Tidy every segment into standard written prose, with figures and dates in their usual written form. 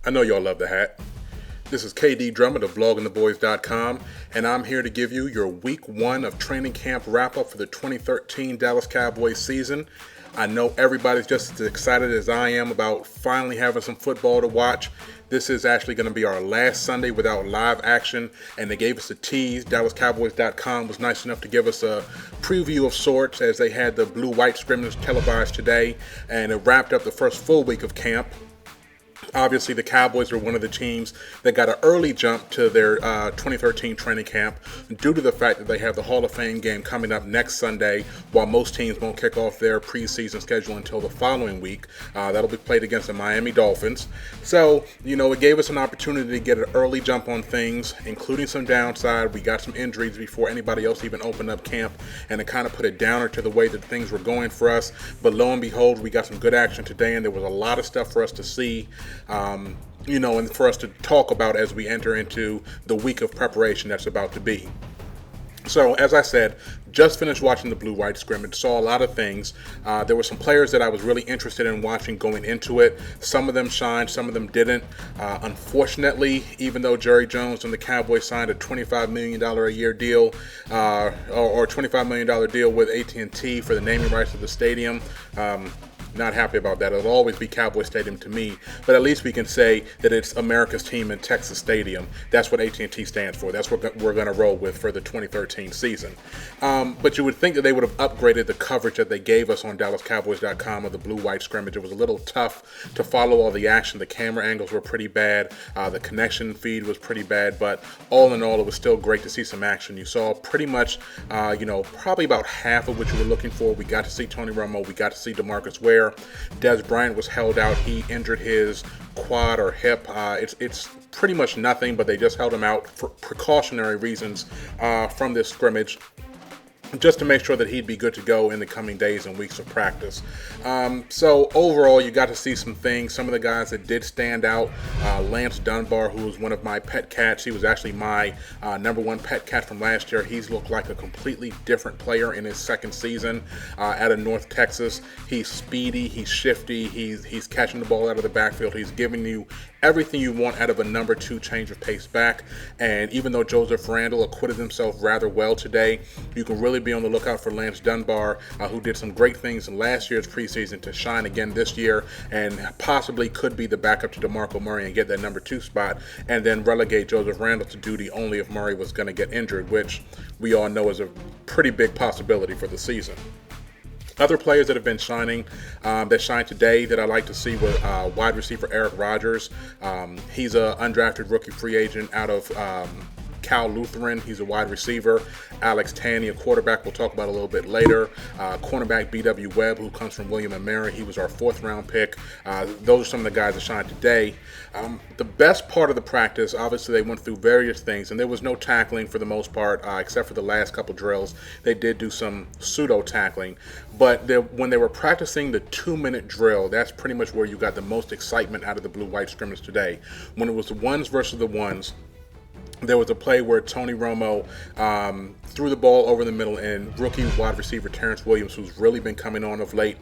I know y'all love the hat. This is KD Drummond of bloggingtheboys.com, and I'm here to give you your week one of training camp wrap-up for the 2013 Dallas Cowboys season. I know everybody's just as excited as I am about finally having some football to watch. This is actually going to be our last Sunday without live action, and they gave us a tease. DallasCowboys.com was nice enough to give us a preview of sorts as they had the blue-white scrimmage televised today, and it wrapped up the first full week of camp. Obviously, the Cowboys are one of the teams that got an early jump to their 2013 training camp due to the fact that they have the Hall of Fame game coming up next Sunday, while most teams won't kick off their preseason schedule until the following week. That'll be played against the Miami Dolphins. So, it gave us an opportunity to get an early jump on things, including some downside. We got some injuries before anybody else even opened up camp, and it kind of put a downer to the way that things were going for us. But lo and behold, we got some good action today, and there was a lot of stuff for us to see. And for us to talk about as we enter into the week of preparation that's about to be. So, as I said, just finished watching the blue-white scrimmage, saw a lot of things. There were some players that I was really interested in watching going into it. Some of them shined, some of them didn't. Unfortunately, even though Jerry Jones and the Cowboys signed a $25 million a year deal, or $25 million deal with at&t for the naming rights of the stadium, not happy about that. It'll always be Cowboy Stadium to me, but at least we can say that it's America's team in Texas Stadium. That's what at&t stands for. That's what we're going to roll with for the 2013 season. But you would think that they would have upgraded the coverage that they gave us on DallasCowboys.com of the blue-white scrimmage. It was a little tough to follow all the action. The camera angles were pretty bad. The connection feed was pretty bad, but all in all, it was still great to see some action. You saw pretty much, probably about half of what you were looking for. We got to see Tony Romo. We got to see DeMarcus Ware. Dez Bryant was held out. He injured his quad or hip. It's pretty much nothing, but they just held him out for precautionary reasons from this scrimmage, just to make sure that he'd be good to go in the coming days and weeks of practice. So overall, you got to see some things. Some of the guys that did stand out, Lance Dunbar, who was one of my pet cats. He was actually my number one pet cat from last year. He's looked like a completely different player in his second season out of North Texas. He's speedy, he's shifty, he's catching the ball out of the backfield. He's giving you everything you want out of a number two change of pace back. And even though Joseph Randle acquitted himself rather well today, you can really be on the lookout for Lance Dunbar, who did some great things in last year's preseason to shine again this year, and possibly could be the backup to DeMarco Murray and get that number two spot, and then relegate Joseph Randle to duty only if Murray was going to get injured, which we all know is a pretty big possibility for the season. Other players that have been shining, that shined today that I like to see was wide receiver Eric Rogers. He's an undrafted rookie free agent out of Cal Lutheran. He's a wide receiver. Alex Tanney, a quarterback, we'll talk about a little bit later. Cornerback B.W. Webb, who comes from William & Mary. He was our fourth-round pick. Those are some of the guys that shined today. The best part of the practice, obviously, they went through various things, and there was no tackling for the most part, except for the last couple drills. They did do some pseudo-tackling, but when they were practicing the 2-minute drill, that's pretty much where you got the most excitement out of the blue-white scrimmage today. When it was the ones versus the ones, there was a play where Tony Romo threw the ball over the middle, and rookie wide receiver Terrence Williams, who's really been coming on of late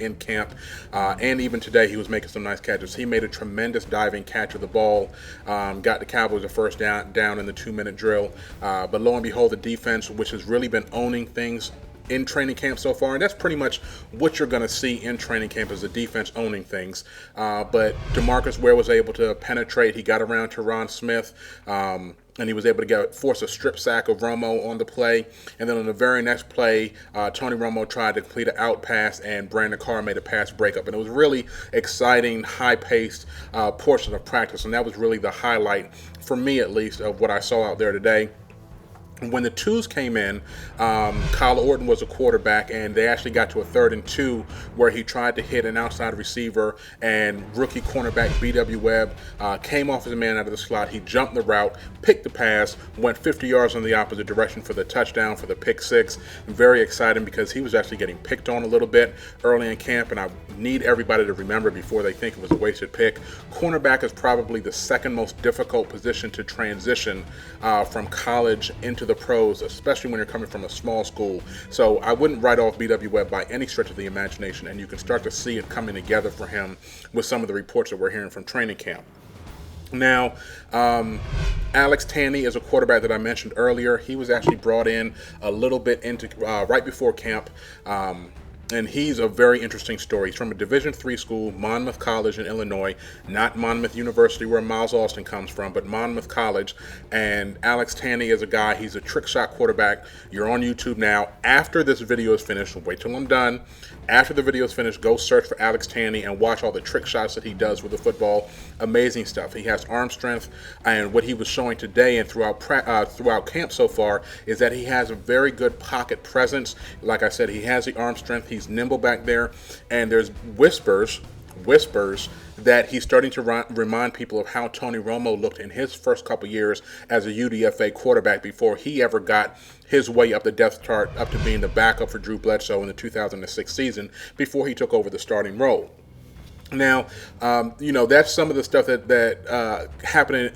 in camp, and even today he was making some nice catches. He made a tremendous diving catch of the ball, got the Cowboys a first down in the 2-minute drill. But lo and behold, the defense, which has really been owning things in training camp so far, and that's pretty much what you're going to see in training camp, is the defense owning things. But DeMarcus Ware was able to penetrate. He got around to Ron Smith, and he was able to force a strip sack of Romo on the play. And then on the very next play, Tony Romo tried to complete an out pass, and Brandon Carr made a pass breakup. And it was really exciting, high-paced portion of practice, and that was really the highlight, for me at least, of what I saw out there today. When the twos came in, Kyle Orton was a quarterback, and they actually got to a 3rd and 2 where he tried to hit an outside receiver, and rookie cornerback B.W. Webb came off as a man out of the slot. He jumped the route, picked the pass, went 50 yards in the opposite direction for the touchdown, for the pick six. Very exciting because he was actually getting picked on a little bit early in camp, and I need everybody to remember before they think it was a wasted pick. Cornerback is probably the second most difficult position to transition from college into the pros, especially when you're coming from a small school. So I wouldn't write off B.W. Webb by any stretch of the imagination, and you can start to see it coming together for him with some of the reports that we're hearing from training camp. Now, Alex Tanney is a quarterback that I mentioned earlier. He was actually brought in a little bit into right before camp. And he's a very interesting story. He's from a Division III school, Monmouth College in Illinois, not Monmouth University where Miles Austin comes from, but Monmouth College. And Alex Tanney is a guy, he's a trick shot quarterback. You're on YouTube now. After this video is finished, wait till I'm done. After the video is finished, go search for Alex Tanney and watch all the trick shots that he does with the football. Amazing stuff. He has arm strength, and what he was showing today and throughout camp so far is that he has a very good pocket presence. Like I said, he has the arm strength. He's nimble back there, and there's whispers that he's starting to remind people of how Tony Romo looked in his first couple years as a UDFA quarterback before he ever got his way up the depth chart up to being the backup for Drew Bledsoe in the 2006 season before he took over the starting role. Now, that's some of the stuff that happened.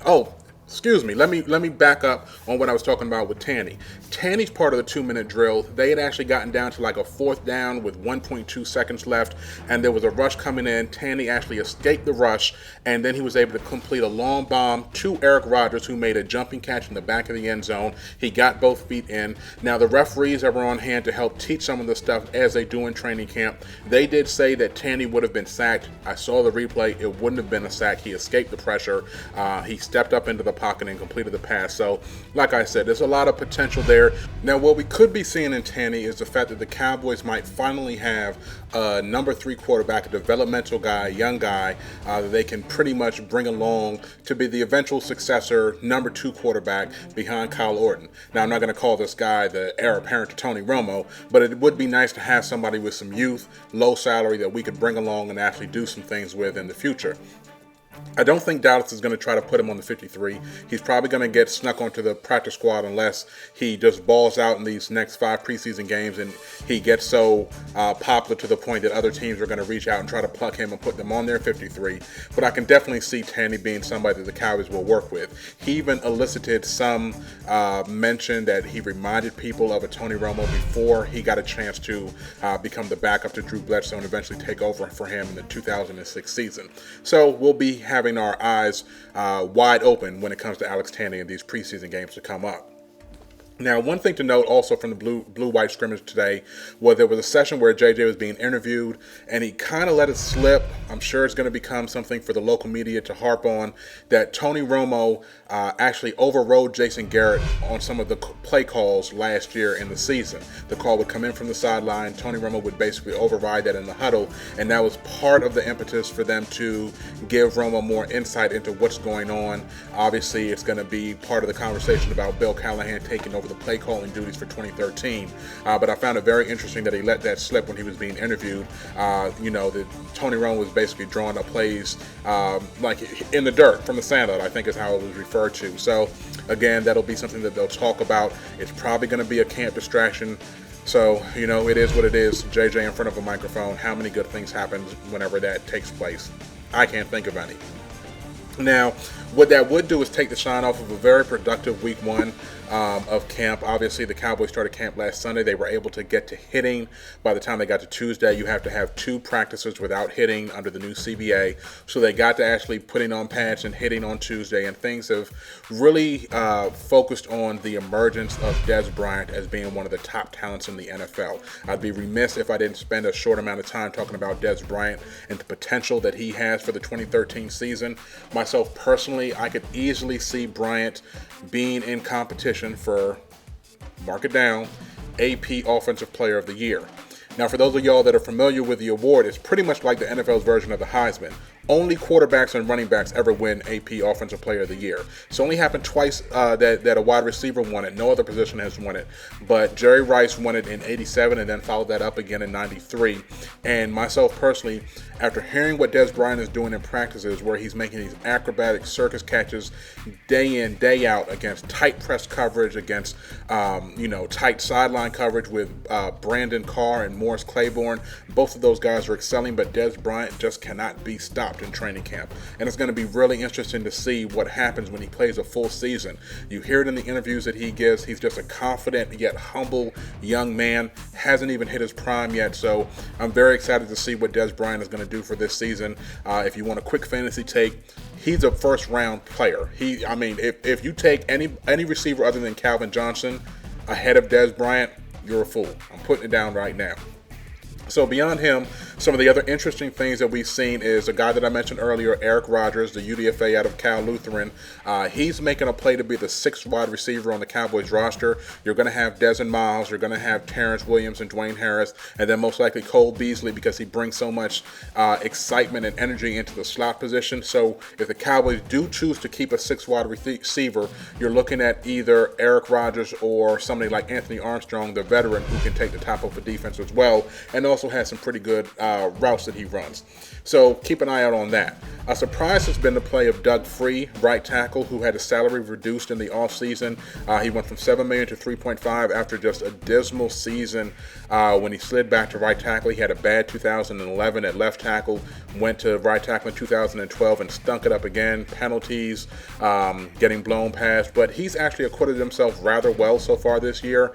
Excuse me. Let me back up on what I was talking about with Tanney. Tanney's part of the 2-minute drill. They had actually gotten down to like a 4th down with 1.2 seconds left, and there was a rush coming in. Tanney actually escaped the rush, and then he was able to complete a long bomb to Eric Rodgers, who made a jumping catch in the back of the end zone. He got both feet in. Now, the referees that were on hand to help teach some of the stuff as they do in training camp, they did say that Tanney would have been sacked. I saw the replay. It wouldn't have been a sack. He escaped the pressure. He stepped up into the pocket and completed the pass. So, like I said, there's a lot of potential there. Now, what we could be seeing in Tanney is the fact that the Cowboys might finally have a number 3 quarterback, a developmental guy, young guy, that they can pretty much bring along to be the eventual successor, number 2 quarterback behind Kyle Orton. Now, I'm not going to call this guy the heir apparent to Tony Romo, but it would be nice to have somebody with some youth, low salary that we could bring along and actually do some things with in the future. I don't think Dallas is going to try to put him on the 53. He's probably going to get snuck onto the practice squad unless he just balls out in these next 5 preseason games and he gets so popular to the point that other teams are going to reach out and try to pluck him and put them on their 53. But I can definitely see Tanney being somebody that the Cowboys will work with. He even elicited some mention that he reminded people of a Tony Romo before he got a chance to become the backup to Drew Bledsoe and eventually take over for him in the 2006 season. So we'll be having our eyes wide open when it comes to Alex Tanney in these preseason games to come up. Now, one thing to note also from the blue-white scrimmage today was there was a session where JJ was being interviewed, and he kind of let it slip. I'm sure it's going to become something for the local media to harp on, that Tony Romo actually overrode Jason Garrett on some of the play calls last year in the season. The call would come in from the sideline. Tony Romo would basically override that in the huddle, and that was part of the impetus for them to give Romo more insight into what's going on. Obviously, it's going to be part of the conversation about Bill Callahan taking over the play calling duties for 2013, but I found it very interesting that he let that slip when he was being interviewed. That Tony Romo was basically drawing up plays like in the dirt from the sandlot, I think is how it was referred to. So again, that'll be something that they'll talk about. It's probably going to be a camp distraction. So, it is what it is. JJ in front of a microphone. How many good things happen whenever that takes place? I can't think of any. Now, what that would do is take the shine off of a very productive week 1 of camp. Obviously, the Cowboys started camp last Sunday. They were able to get to hitting. By the time they got to Tuesday, you have to have 2 practices without hitting under the new CBA. So they got to actually putting on pads and hitting on Tuesday, and things have really focused on the emergence of Dez Bryant as being one of the top talents in the NFL. I'd be remiss if I didn't spend a short amount of time talking about Dez Bryant and the potential that he has for the 2013 season. Myself personally, I could easily see Bryant being in competition for, mark it down, AP Offensive Player of the Year. Now, for those of y'all that are familiar with the award, it's pretty much like the NFL's version of the Heitman. Only quarterbacks and running backs ever win AP Offensive Player of the Year. It's only happened twice that a wide receiver won it. No other position has won it. But Jerry Rice won it in '87 and then followed that up again in '93. And myself personally, after hearing what Dez Bryant is doing in practices where he's making these acrobatic circus catches day in, day out against tight press coverage, against tight sideline coverage with Brandon Carr and Morris Claiborne. Both of those guys are excelling, but Dez Bryant just cannot be stopped. developed in training camp. And it's going to be really interesting to see what happens when he plays a full season. You hear it in the interviews that he gives. He's just a confident yet humble young man. Hasn't even hit his prime yet. So I'm very excited to see what Dez Bryant is going to do for this season. If you want a quick fantasy take, he's a first-round player. If you take any receiver other than Calvin Johnson ahead of Dez Bryant, you're a fool. I'm putting it down right now. So beyond him, some of the other interesting things that we've seen is a guy that I mentioned earlier, Eric Rogers, the UDFA out of Cal Lutheran. He's making a play to be the sixth wide receiver on the Cowboys roster. You're going to have Desmond Miles, you're going to have Terrence Williams and Dwayne Harris, and then most likely Cole Beasley because he brings so much excitement and energy into the slot position. So if the Cowboys do choose to keep a sixth wide receiver, you're looking at either Eric Rogers or somebody like Anthony Armstrong, the veteran, who can take the top of the defense as well, and also has some pretty good routes that he runs. So keep an eye out on that. A surprise has been the play of Doug Free, right tackle, who had his salary reduced in the offseason. He went from $7 million to $3.5 after just a dismal season when he slid back to right tackle. He had a bad 2011 at left tackle, went to right tackle in 2012 and stunk it up again. Penalties, getting blown past, but he's actually acquitted himself rather well so far this year.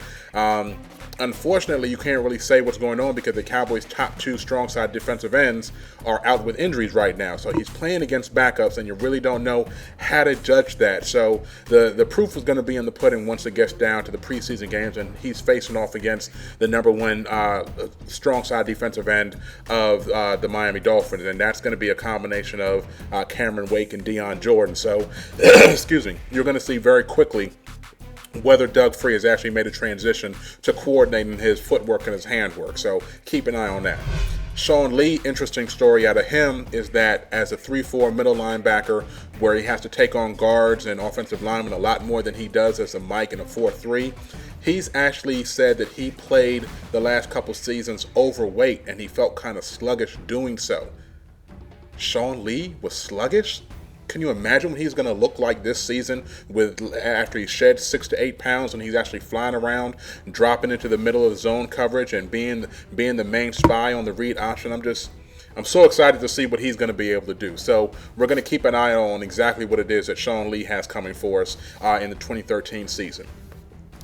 Unfortunately, you can't really say what's going on because the Cowboys' top two strong side defensive ends are out with injuries right now. So he's playing against backups, and you really don't know how to judge that. So the proof is going to be in the pudding once it gets down to the preseason games, and he's facing off against the number one strong side defensive end of the Miami Dolphins, and that's going to be a combination of Cameron Wake and Deion Jordan. So, excuse me, you're going to see very quickly whether Doug Free has actually made a transition to coordinating his footwork and his handwork. So keep an eye on that. Sean Lee, interesting story out of him is that as a 3-4 middle linebacker where he has to take on guards and offensive linemen a lot more than he does as a Mike in a 4-3, he's actually said that he played the last couple seasons overweight and he felt kind of sluggish doing so. Sean Lee was sluggish? Can you imagine what he's going to look like this season after he sheds 6 to 8 pounds and he's actually flying around, dropping into the middle of the zone coverage and being the main spy on the read option? I'm so excited to see what he's going to be able to do. So we're going to keep an eye on exactly what it is that Sean Lee has coming for us in the 2013 season.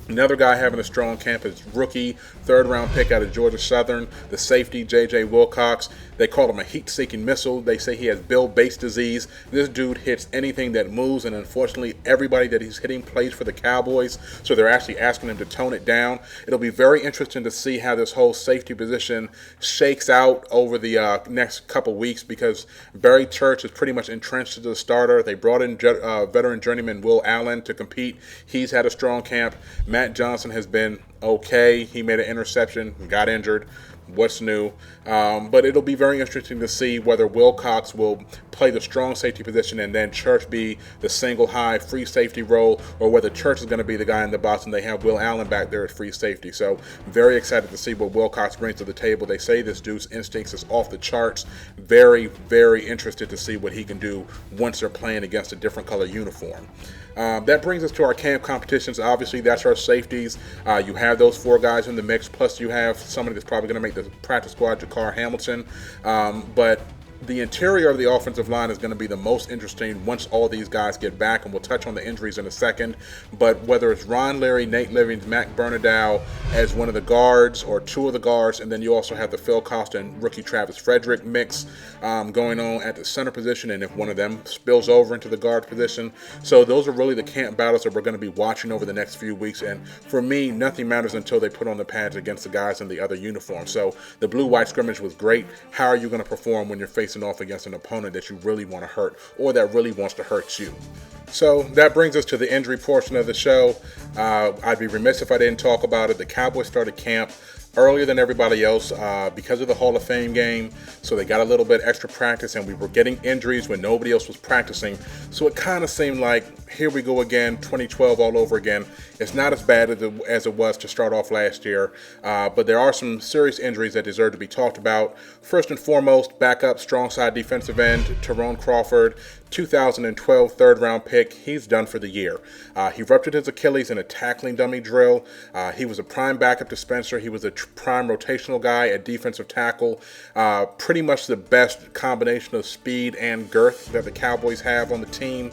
Another guy having a strong camp is rookie, third-round pick out of Georgia Southern, the safety, J.J. Wilcox. They call him a heat-seeking missile. They say he has Bill Bates disease. This dude hits anything that moves, and unfortunately, everybody that he's hitting plays for the Cowboys, so they're actually asking him to tone it down. It'll be very interesting to see how this whole safety position shakes out over the next couple weeks because Barry Church is pretty much entrenched as the starter. They brought in veteran journeyman Will Allen to compete. He's had a strong camp. Matt Johnson has been okay. He made an interception, got injured. What's new? But it'll be very interesting to see whether Wilcox will play the strong safety position and then Church be the single high free safety role, or whether Church is going to be the guy in the box and they have Will Allen back there as free safety. So very excited to see what Wilcox brings to the table. They say this dude's instincts is off the charts. Very, very interested to see what he can do once they're playing against a different color uniform. That brings us to our camp competitions. Obviously, that's our safeties. You have those four guys in the mix, plus you have somebody that's probably going to make the practice squad, Jakar Hamilton. But the interior of the offensive line is going to be the most interesting once all these guys get back, and we'll touch on the injuries in a second. But whether it's Ron Leary, Nate Livings, Mac Bernadow as one of the guards or two of the guards, and then you also have the Phil Costa and rookie Travis Frederick mix going on at the center position, and if one of them spills over into the guard position. So those are really the camp battles that we're going to be watching over the next few weeks, and for me, nothing matters until they put on the pads against the guys in the other uniforms. So the blue-white scrimmage was great. How are you going to perform when you're facing off against an opponent that you really want to hurt or that really wants to hurt you? So that brings us to the injury portion of the show. I'd be remiss if I didn't talk about it. The Cowboys started camp earlier than everybody else because of the Hall of Fame game, so they got a little bit extra practice, and we were getting injuries when nobody else was practicing, so it kind of seemed like here we go again, 2012 all over again. It's not as bad as it was to start off last year, but there are some serious injuries that deserve to be talked about. First and foremost, backup strong side defensive end Tyrone Crawford, 2012 third-round pick. He's done for the year. He ruptured his Achilles in a tackling dummy drill. He was a prime backup to Spencer. He was a prime rotational guy at defensive tackle. Pretty much the best combination of speed and girth that the Cowboys have on the team.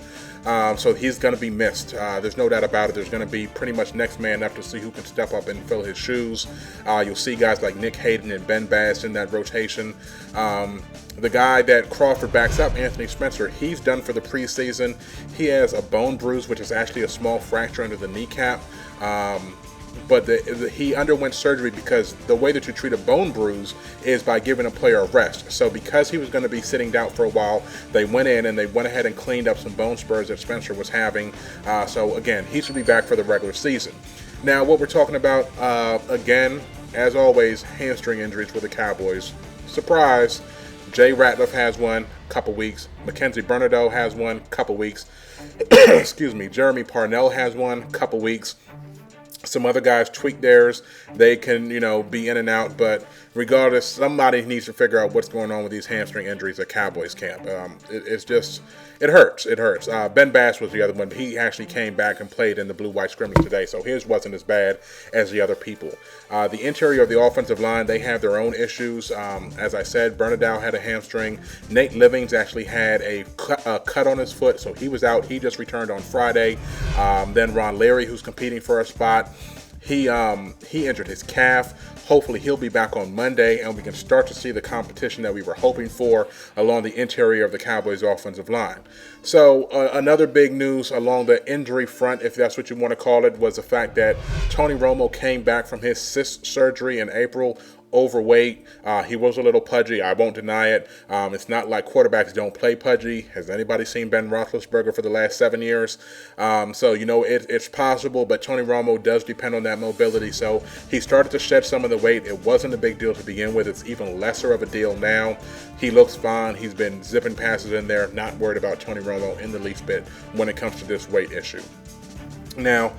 So he's going to be missed. There's no doubt about it. There's going to be pretty much next man up to see who can step up and fill his shoes. You'll see guys like Nick Hayden and Ben Bass in that rotation. The guy that Crawford backs up, Anthony Spencer, he's done for the preseason. He has a bone bruise, which is actually a small fracture under the kneecap. But he underwent surgery because the way that you treat a bone bruise is by giving a player a rest. So because he was going to be sitting down for a while, they went in and they went ahead and cleaned up some bone spurs that Spencer was having. So again, he should be back for the regular season. Now, what we're talking about, again, as always, hamstring injuries for the Cowboys. Surprise! Jay Ratliff has one, couple weeks. Mackenzie Bernardo has one, couple weeks. Excuse me. Jeremy Parnell has one, couple weeks. Some other guys tweak theirs. They can, be in and out. But regardless, somebody needs to figure out what's going on with these hamstring injuries at Cowboys camp. It hurts. It hurts. Ben Bass was the other one. He actually came back and played in the blue-white scrimmage today, so his wasn't as bad as the other people. The interior of the offensive line, they have their own issues. As I said, Bernardo had a hamstring. Nate Livings actually had a cut on his foot, so he was out. He just returned on Friday. Then Ron Leary, who's competing for a spot, he injured his calf. Hopefully he'll be back on Monday, and we can start to see the competition that we were hoping for along the interior of the Cowboys' offensive line. So another big news along the injury front, if that's what you want to call it, was the fact that Tony Romo came back from his cyst surgery in April. Overweight. He was a little pudgy. I won't deny it. It's not like quarterbacks don't play pudgy. Has anybody seen Ben Roethlisberger for the last 7 years? So, it's possible, but Tony Romo does depend on that mobility. So he started to shed some of the weight. It wasn't a big deal to begin with. It's even lesser of a deal now. He looks fine. He's been zipping passes in there. Not worried about Tony Romo in the least bit when it comes to this weight issue. Now,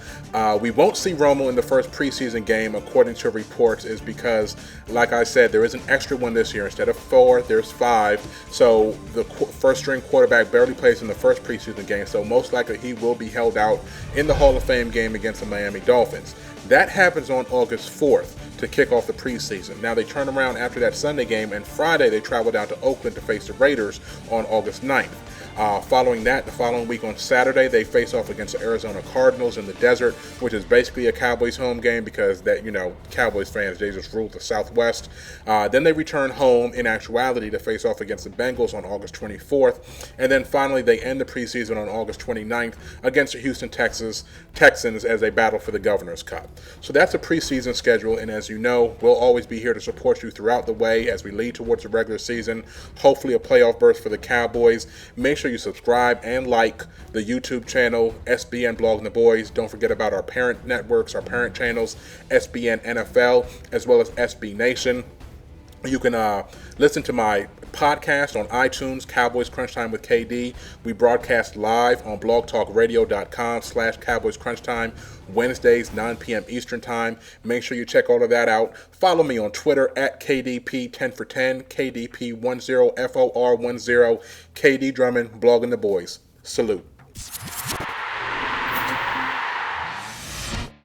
we won't see Romo in the first preseason game, according to reports, is because, like I said, there is an extra one this year. Instead of 4, there's 5. So the first-string quarterback barely plays in the first preseason game, so most likely he will be held out in the Hall of Fame game against the Miami Dolphins. That happens on August 4th to kick off the preseason. Now, they turn around after that Sunday game, and Friday they travel down to Oakland to face the Raiders on August 9th. Following that, the following week on Saturday, they face off against the Arizona Cardinals in the desert, which is basically a Cowboys home game because Cowboys fans, they just rule the Southwest. Then they return home in actuality to face off against the Bengals on August 24th. And then finally, they end the preseason on August 29th against the Houston Texans as they battle for the Governor's Cup. So that's a preseason schedule, and as you know, we'll always be here to support you throughout the way as we lead towards the regular season, hopefully a playoff berth for the Cowboys. Make sure you subscribe and like the YouTube channel, SBN Blogging the Boys. Don't forget about our parent networks, our parent channels, SBN NFL, as well as SB Nation. You can listen to my podcast on iTunes, Cowboys Crunch Time with KD. We broadcast live on blogtalkradio.com/Cowboys Crunch Time, Wednesdays, 9 p.m. Eastern Time. Make sure you check all of that out. Follow me on Twitter at KDP10for10, KDP10FOR10, KD Drummond, Blogging the Boys. Salute.